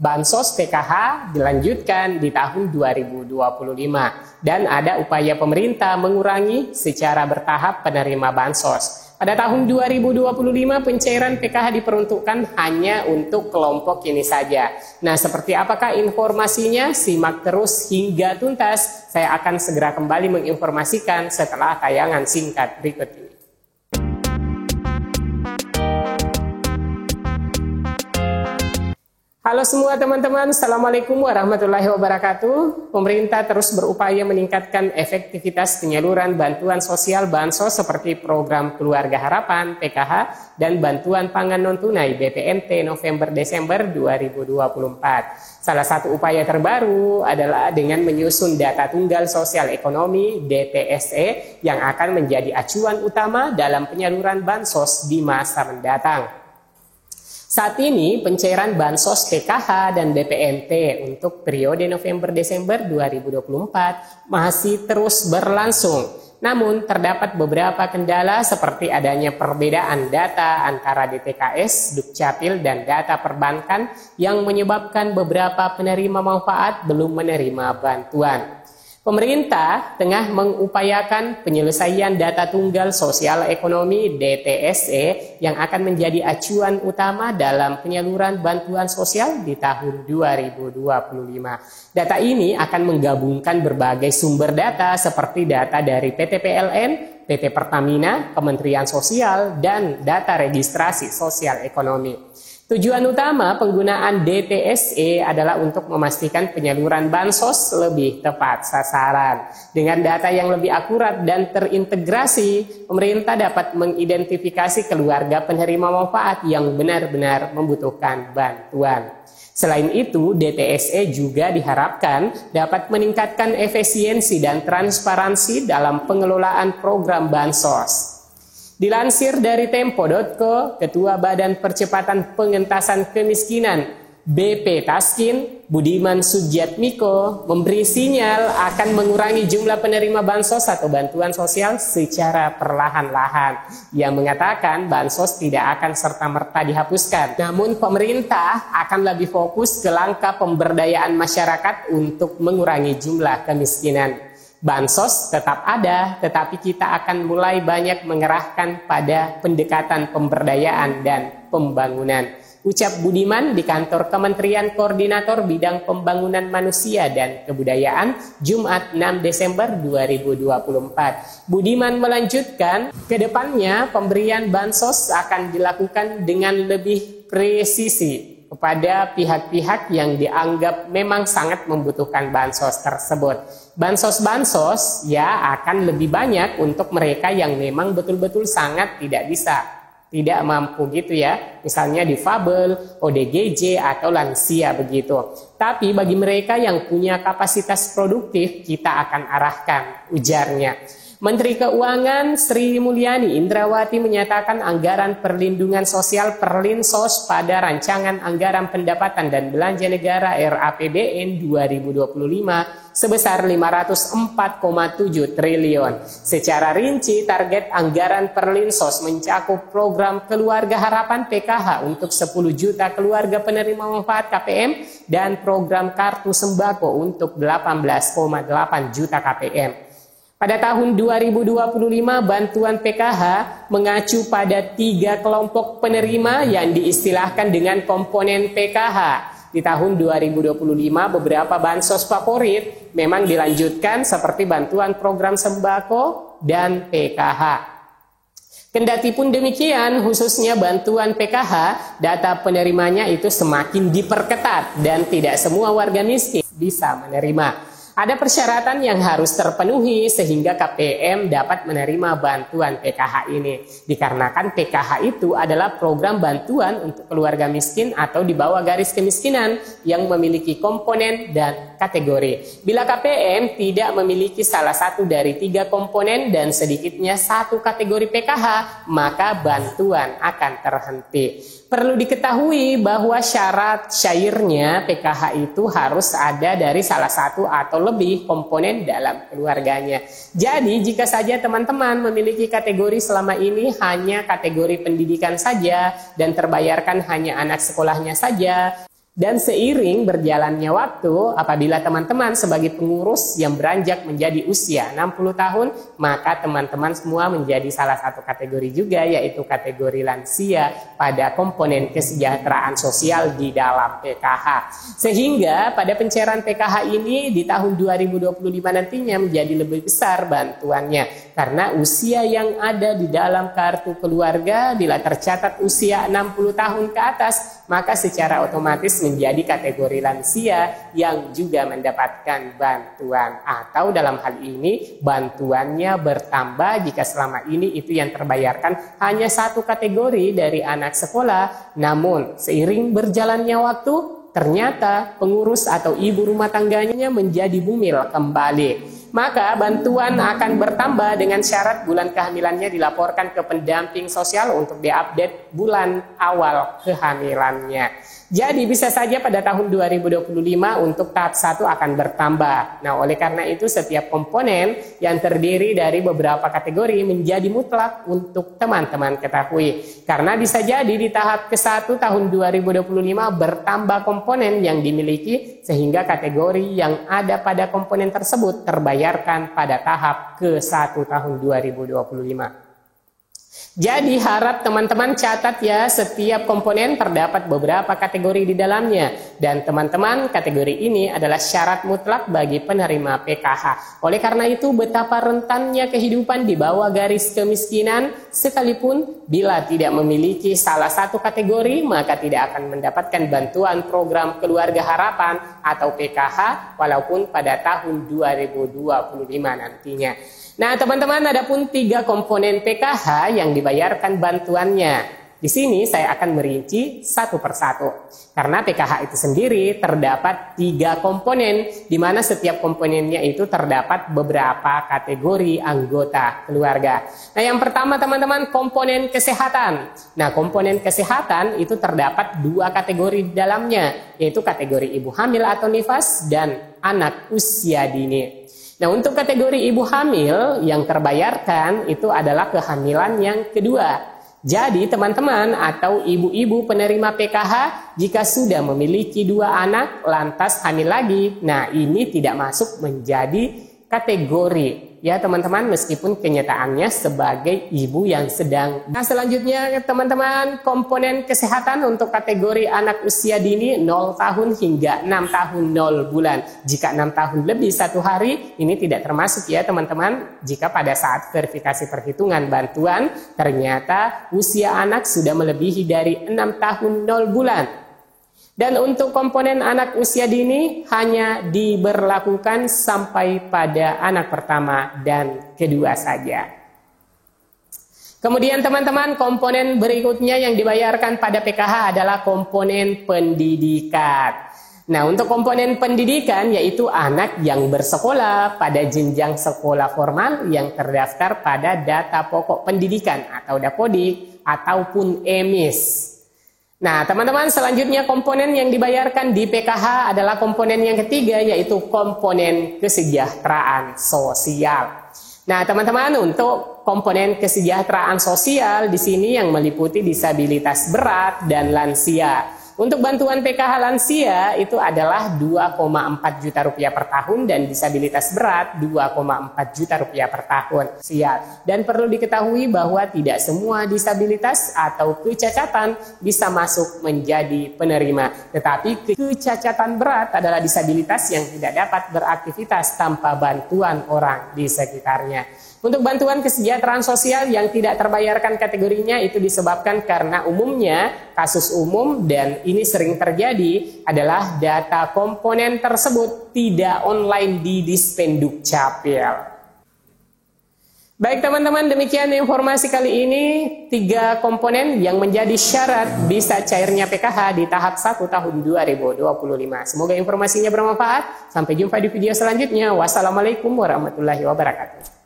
Bansos PKH dilanjutkan di tahun 2025 dan ada upaya pemerintah mengurangi secara bertahap penerima bansos. Pada tahun 2025 pencairan PKH diperuntukkan hanya untuk kelompok ini saja. Nah, seperti apakah informasinya? Simak terus hingga tuntas. Saya akan segera kembali menginformasikan setelah tayangan singkat berikut ini. Halo semua teman-teman, Assalamualaikum warahmatullahi wabarakatuh. Pemerintah terus berupaya meningkatkan efektivitas penyaluran bantuan sosial bansos seperti program Keluarga Harapan (PKH) dan bantuan pangan non-tunai (BPNT) November-Desember 2024. Salah satu upaya terbaru adalah dengan menyusun data tunggal sosial ekonomi (DTSE) yang akan menjadi acuan utama dalam penyaluran bansos di masa mendatang. Saat ini pencairan bansos PKH dan BPNT untuk periode November-Desember 2024 masih terus berlangsung. Namun terdapat beberapa kendala seperti adanya perbedaan data antara DTKS, Dukcapil, dan data perbankan yang menyebabkan beberapa penerima manfaat belum menerima bantuan. Pemerintah tengah mengupayakan penyelesaian data tunggal sosial ekonomi (DTSE) yang akan menjadi acuan utama dalam penyaluran bantuan sosial di tahun 2025. Data ini akan menggabungkan berbagai sumber data seperti data dari PT PLN, PT Pertamina, Kementerian Sosial, dan data registrasi sosial ekonomi. Tujuan utama penggunaan DTSE adalah untuk memastikan penyaluran bansos lebih tepat sasaran. Dengan data yang lebih akurat dan terintegrasi, pemerintah dapat mengidentifikasi keluarga penerima manfaat yang benar-benar membutuhkan bantuan. Selain itu, DTSE juga diharapkan dapat meningkatkan efisiensi dan transparansi dalam pengelolaan program bansos. Dilansir dari Tempo.co, Ketua Badan Percepatan Pengentasan Kemiskinan BP Taskin, Budiman Sujatmiko, memberi sinyal akan mengurangi jumlah penerima bansos atau bantuan sosial secara perlahan-lahan. Ia mengatakan bansos tidak akan serta-merta dihapuskan, namun pemerintah akan lebih fokus ke langkah pemberdayaan masyarakat untuk mengurangi jumlah kemiskinan. Bansos tetap ada, tetapi kita akan mulai banyak mengerahkan pada pendekatan pemberdayaan dan pembangunan. Ucap Budiman di kantor Kementerian Koordinator Bidang Pembangunan Manusia dan Kebudayaan, Jumat 6 Desember 2024. Budiman melanjutkan, ke depannya pemberian bansos akan dilakukan dengan lebih presisi kepada pihak-pihak yang dianggap memang sangat membutuhkan bansos tersebut. Bansos-bansos ya akan lebih banyak untuk mereka yang memang betul-betul sangat tidak mampu gitu ya. Misalnya difabel, ODGJ atau lansia begitu. Tapi bagi mereka yang punya kapasitas produktif kita akan arahkan, ujarnya. Menteri Keuangan Sri Mulyani Indrawati menyatakan anggaran perlindungan sosial Perlinsos pada rancangan anggaran pendapatan dan belanja negara RAPBN 2025 sebesar 504,7 triliun. Secara rinci, target anggaran Perlinsos mencakup program Keluarga Harapan PKH untuk 10 juta keluarga penerima manfaat KPM dan program Kartu Sembako untuk 18,8 juta KPM. Pada tahun 2025, bantuan PKH mengacu pada 3 kelompok penerima yang diistilahkan dengan komponen PKH. Di tahun 2025, beberapa bansos favorit memang dilanjutkan seperti bantuan program sembako dan PKH. Kendati pun demikian, khususnya bantuan PKH, data penerimanya itu semakin diperketat dan tidak semua warga miskin bisa menerima. Ada persyaratan yang harus terpenuhi sehingga KPM dapat menerima bantuan PKH ini. Dikarenakan PKH itu adalah program bantuan untuk keluarga miskin atau di bawah garis kemiskinan yang memiliki komponen dan kategori. Bila KPM tidak memiliki salah satu dari 3 komponen dan sedikitnya 1 kategori PKH, maka bantuan akan terhenti. Perlu diketahui bahwa syarat cairnya PKH itu harus ada dari salah satu atau lebih komponen dalam keluarganya. Jadi jika saja teman-teman memiliki kategori selama ini hanya kategori pendidikan saja dan terbayarkan hanya anak sekolahnya saja, Dan seiring berjalannya waktu, apabila teman-teman sebagai pengurus yang beranjak menjadi usia 60 tahun, maka teman-teman semua menjadi salah satu kategori juga, yaitu kategori lansia pada komponen kesejahteraan sosial di dalam PKH. Sehingga pada pencairan PKH ini di tahun 2025 nantinya menjadi lebih besar bantuannya. Karena usia yang ada di dalam kartu keluarga bila tercatat usia 60 tahun ke atas, maka secara otomatis menjadi kategori lansia yang juga mendapatkan bantuan. Atau dalam hal ini bantuannya bertambah jika selama ini itu yang terbayarkan hanya satu kategori dari anak sekolah. Namun seiring berjalannya waktu, ternyata pengurus atau ibu rumah tangganya menjadi bumil kembali. Maka bantuan akan bertambah dengan syarat bulan kehamilannya dilaporkan ke pendamping sosial untuk diupdate bulan awal kehamilannya. Jadi bisa saja pada tahun 2025 untuk tahap 1 akan bertambah. Nah, oleh karena itu setiap komponen yang terdiri dari beberapa kategori menjadi mutlak untuk teman-teman ketahui. Karena bisa jadi di tahap ke-1 tahun 2025 bertambah komponen yang dimiliki sehingga kategori yang ada pada komponen tersebut terbayarkan pada tahap ke-1 tahun 2025. Jadi harap teman-teman catat ya, setiap komponen terdapat beberapa kategori di dalamnya. Dan teman-teman, kategori ini adalah syarat mutlak bagi penerima PKH. Oleh karena itu betapa rentannya kehidupan di bawah garis kemiskinan, sekalipun bila tidak memiliki salah satu kategori maka tidak akan mendapatkan bantuan program Keluarga Harapan atau PKH walaupun pada tahun 2025 nantinya. Nah teman-teman, ada pun 3 komponen PKH yang dibayarkan bantuannya. Di sini saya akan merinci satu persatu. Karena PKH itu sendiri terdapat 3 komponen, di mana setiap komponennya itu terdapat beberapa kategori anggota keluarga. Nah yang pertama teman-teman, komponen kesehatan. Nah komponen kesehatan itu terdapat 2 kategori di dalamnya, yaitu kategori ibu hamil atau nifas dan anak usia dini. Nah untuk kategori ibu hamil yang terbayarkan itu adalah kehamilan yang kedua. Jadi teman-teman atau ibu-ibu penerima PKH jika sudah memiliki 2 anak lantas hamil lagi, nah ini tidak masuk menjadi kategori ya teman-teman, meskipun kenyataannya sebagai ibu yang sedang. Nah selanjutnya teman-teman, komponen kesehatan untuk kategori anak usia dini 0 tahun hingga 6 tahun 0 bulan. Jika 6 tahun lebih 1 hari ini tidak termasuk ya teman-teman, jika pada saat verifikasi perhitungan bantuan ternyata usia anak sudah melebihi dari 6 tahun 0 bulan. Dan untuk komponen anak usia dini hanya diberlakukan sampai pada anak pertama dan kedua saja. Kemudian teman-teman, komponen berikutnya yang dibayarkan pada PKH adalah komponen pendidikan. Nah untuk komponen pendidikan yaitu anak yang bersekolah pada jenjang sekolah formal yang terdaftar pada data pokok pendidikan atau Dapodik ataupun EMIS. Nah teman-teman, selanjutnya komponen yang dibayarkan di PKH adalah komponen yang ketiga, yaitu komponen kesejahteraan sosial. Nah teman-teman, untuk komponen kesejahteraan sosial di sini yang meliputi disabilitas berat dan lansia. Untuk bantuan PKH lansia itu adalah 2,4 juta rupiah per tahun dan disabilitas berat 2,4 juta rupiah per tahun. Siap. Dan perlu diketahui bahwa tidak semua disabilitas atau kecacatan bisa masuk menjadi penerima. Tetapi kecacatan berat adalah disabilitas yang tidak dapat beraktivitas tanpa bantuan orang di sekitarnya. Untuk bantuan kesejahteraan sosial yang tidak terbayarkan kategorinya itu disebabkan karena umumnya kasus umum dan ini sering terjadi adalah data komponen tersebut tidak online di Dispenduk Capil. Baik teman-teman, demikian informasi kali ini 3 komponen yang menjadi syarat bisa cairnya PKH di tahap 1 tahun 2025. Semoga informasinya bermanfaat. Sampai jumpa di video selanjutnya. Wassalamualaikum warahmatullahi wabarakatuh.